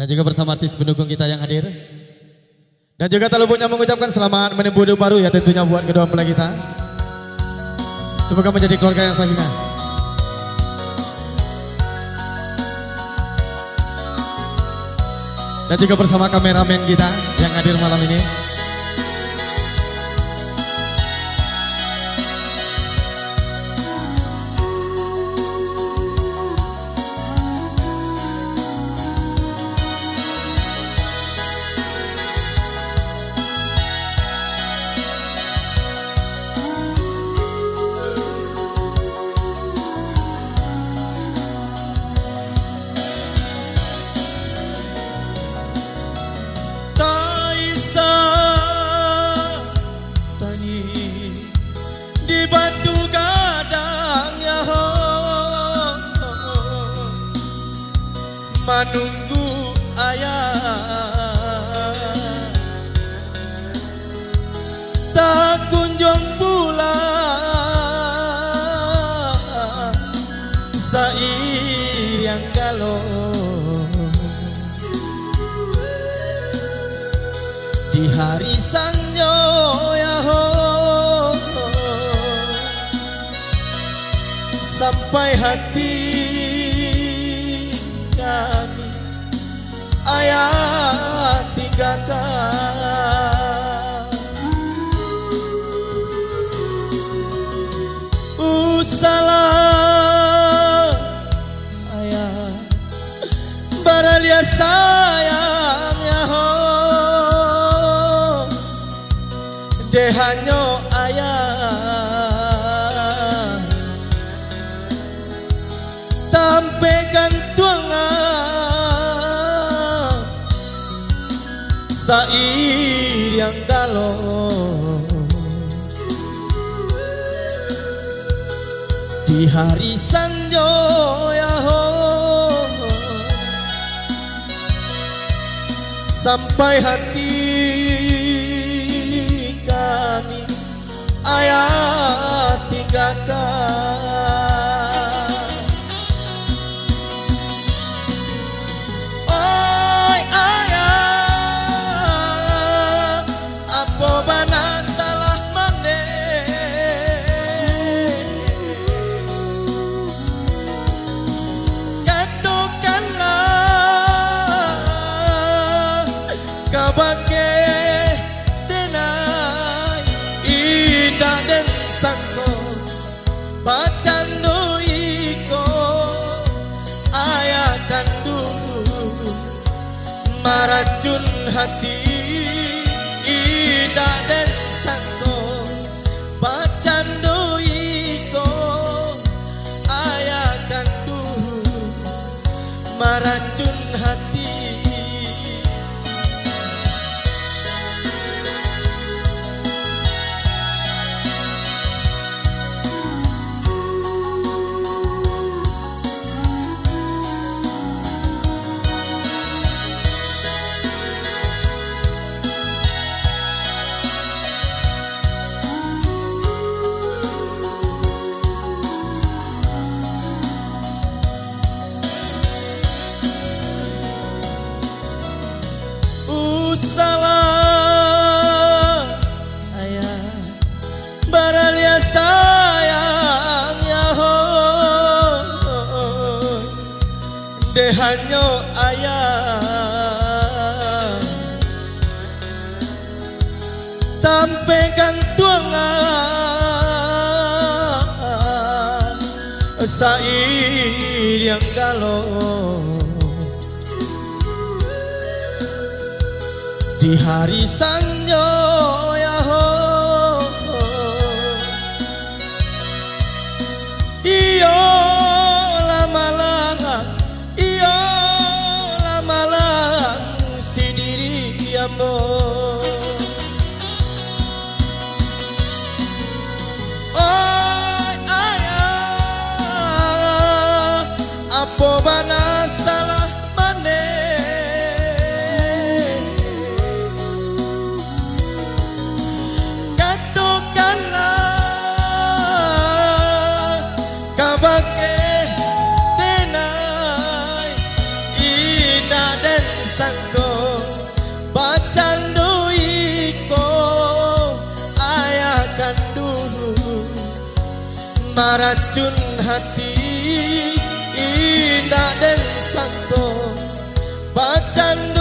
Dan juga bersama artis pendukung kita yang hadir. Dan juga tak luputnya mengucapkan selamat menempuh hidup baru ya tentunya buat kedua mempelai kita. Semoga menjadi keluarga yang sakinah. Dan juga bersama kameramen kita yang hadir malam ini. Di batu gadang ya ho, menunggu ayah tak kunjung pulang sair yang galau di hari sanyo ya ho. Sampai hati kami ayah tinggalkan, salah ayah baralia sayang ya ho, dehanyo ayah sampai gantungan sair yang galau di hari sanjo ya ho, sampai hati kami ayah tinggalkan. Bagai denai indah dan sangko bacandu iko ayah kandung maracun hati indah dan sangko bacandu iko ayah kandung maracun hati. Salah ayah baralia sayang ya ho, dehanyo ayah sampai gantungan sair yang galau di hari sanjo ya ho, iyo lamalang si diri ambo, oh ayah apa bana salah mane sangko bacandu iko ayah kandung maracun hati indah dan santo bacandu